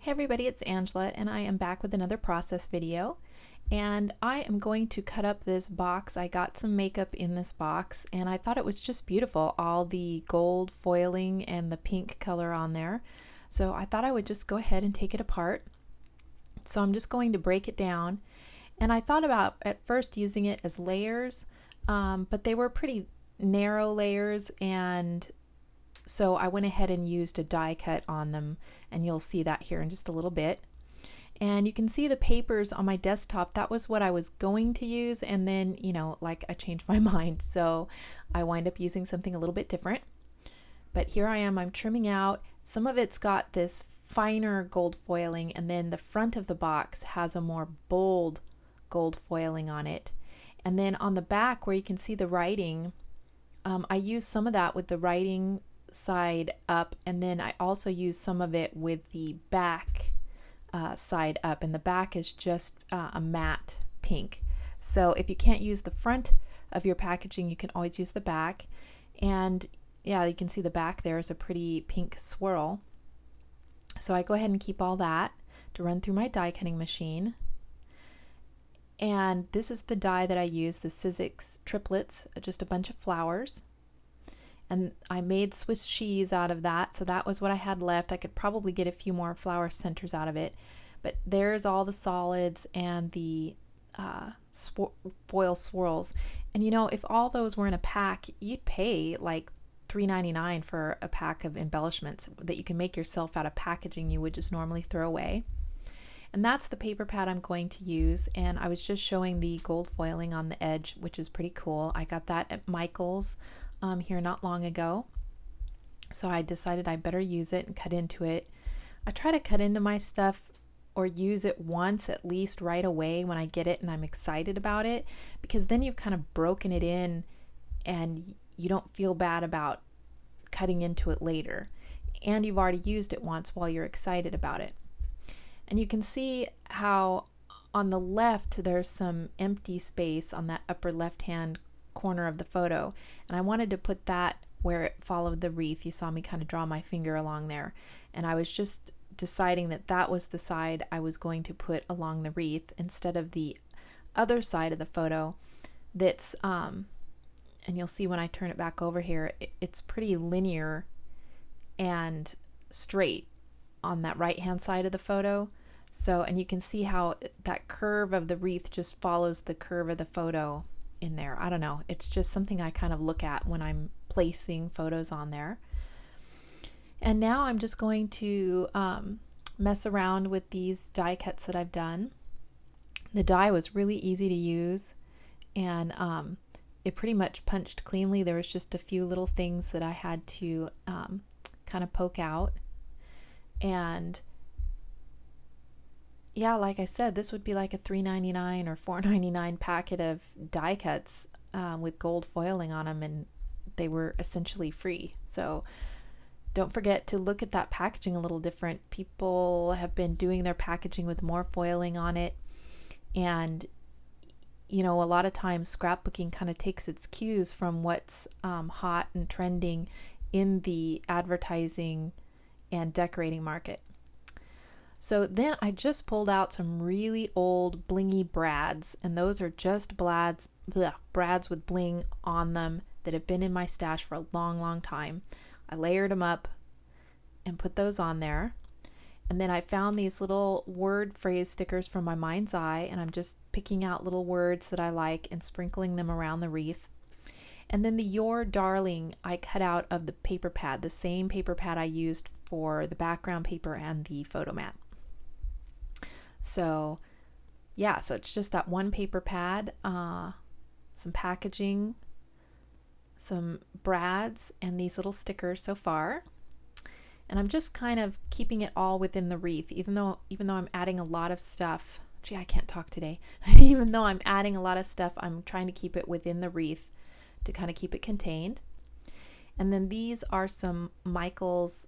Hey everybody, it's Angela and I am back with another process video, and I am going to cut up this box. I got some makeup in this box and I thought it was just beautiful, all the gold foiling and the pink color on there. So I thought I would just go ahead and take it apart. So I'm just going to break it down, and I thought about at first using it as layers, but they were pretty narrow layers, and so I went ahead and used a die cut on them, and you'll see that here in just a little bit. And you can see the papers on my desktop. That was what I was going to use, and then, like, I changed my mind, so I wind up using something a little bit different. But here I am, I'm trimming out. Some of it's got this finer gold foiling, and then the front of the box has a more bold gold foiling on it. And then on the back where you can see the writing, I used some of that with the writing side up, and then I also use some of it with the back side up, and the back is just a matte pink. So if you can't use the front of your packaging, you can always use the back. And yeah, you can see the back there is a pretty pink swirl. So I go ahead and keep all that to run through my die cutting machine. And this is the die that I use, the Sizzix triplets, just a bunch of flowers. And I made Swiss cheese out of that, so that was what I had left. I could probably get a few more flower centers out of it, but there's all the solids and the foil swirls. And if all those were in a pack, you'd pay like $3.99 for a pack of embellishments that you can make yourself out of packaging you would just normally throw away. And that's the paper pad I'm going to use, and I was just showing the gold foiling on the edge, which is pretty cool. I got that at Michael's here not long ago, so I decided I better use it and cut into it. I try to cut into my stuff or use it once at least right away when I get it and I'm excited about it, because then you've kind of broken it in and you don't feel bad about cutting into it later, and you've already used it once while you're excited about it. And you can see how on the left there's some empty space on that upper left hand corner of the photo, and I wanted to put that where it followed the wreath. You saw me kind of draw my finger along there, and I was just deciding that that was the side I was going to put along the wreath instead of the other side of the photo that's and you'll see when I turn it back over here, it's pretty linear and straight on that right hand side of the photo. So, and you can see how that curve of the wreath just follows the curve of the photo in there. I don't know, it's just something I kind of look at when I'm placing photos on there. And now I'm just going to mess around with these die cuts that I've done. The die was really easy to use, and it pretty much punched cleanly. There was just a few little things that I had to kind of poke out. And yeah, like I said, this would be like a $3.99 or $4.99 packet of die cuts with gold foiling on them, and they were essentially free. So don't forget to look at that packaging a little different. People have been doing their packaging with more foiling on it, and a lot of times scrapbooking kind of takes its cues from what's hot and trending in the advertising and decorating market. So then I just pulled out some really old blingy brads, and those are just brads with bling on them that have been in my stash for a long time. I layered them up and put those on there. And then I found these little word phrase stickers from my mind's eye, and I'm just picking out little words that I like and sprinkling them around the wreath. And then the Your Darling I cut out of the paper pad, the same paper pad I used for the background paper and the photo mat. So yeah, so it's just that one paper pad, some packaging, some brads, and these little stickers so far. And I'm just kind of keeping it all within the wreath, even though I'm adding a lot of stuff. Gee, I can't talk today. Even though I'm adding a lot of stuff, I'm trying to keep it within the wreath to kind of keep it contained. And then these are some Michael's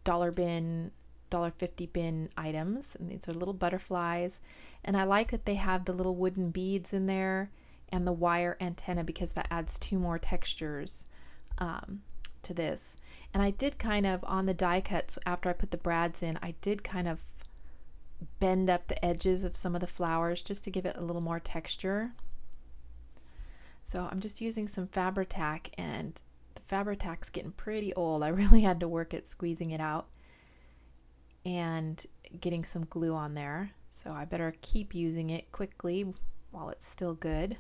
dollar bin, $1.50 bin items, and these are little butterflies, and I like that they have the little wooden beads in there and the wire antenna, because that adds two more textures to this. And I did kind of, on the die cuts after I put the brads in, I did kind of bend up the edges of some of the flowers just to give it a little more texture. So I'm just using some Fabri-Tac, and the Fabri-Tac's getting pretty old. I really had to work at squeezing it out and getting some glue on there. So I better keep using it quickly while it's still good.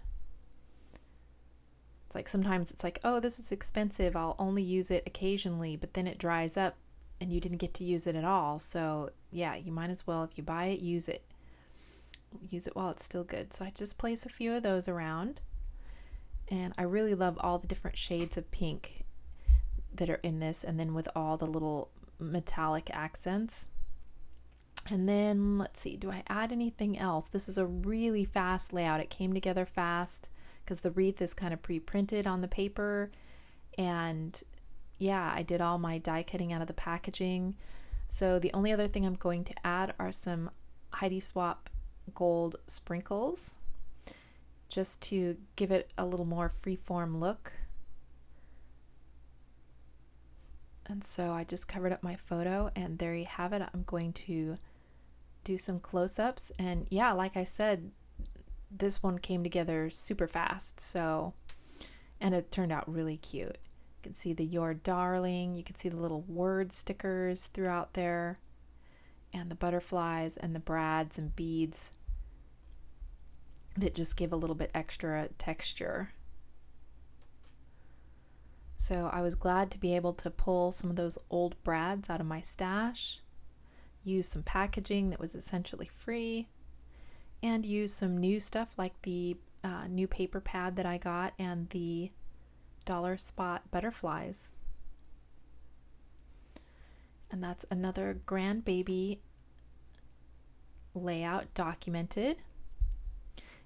It's like sometimes it's like, oh, this is expensive, I'll only use it occasionally, but then it dries up and you didn't get to use it at all. So yeah, you might as well, if you buy it, use it. Use it while it's still good. So I just place a few of those around. And I really love all the different shades of pink that are in this, and then with all the little metallic accents. And then let's see, do I add anything else? This is a really fast layout. It came together fast because the wreath is kind of pre-printed on the paper. And yeah, I did all my die cutting out of the packaging. So the only other thing I'm going to add are some Heidi Swap gold sprinkles, just to give it a little more freeform look. And so I just covered up my photo, and there you have it. I'm going to do some close-ups, and yeah, like I said, this one came together super fast. So, and it turned out really cute. You can see the "Your Darling," you can see the little word stickers throughout there, and the butterflies and the brads and beads that just give a little bit extra texture. So I was glad to be able to pull some of those old brads out of my stash, use some packaging that was essentially free, and use some new stuff like the new paper pad that I got and the dollar spot butterflies. And that's another grandbaby layout documented.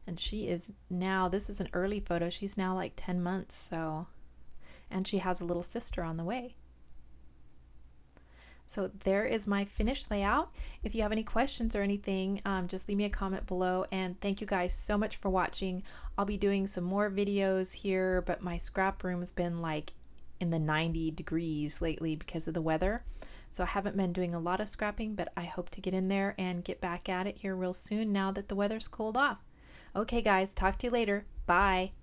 And she is now, this is an early photo, she's now like 10 months, so, and she has a little sister on the way. So there is my finished layout. If you have any questions or anything, just leave me a comment below, and thank you guys so much for watching. I'll be doing some more videos here, but my scrap room's been like in the 90 degrees lately because of the weather. So I haven't been doing a lot of scrapping, but I hope to get in there and get back at it here real soon now that the weather's cooled off. Okay guys, talk to you later. Bye.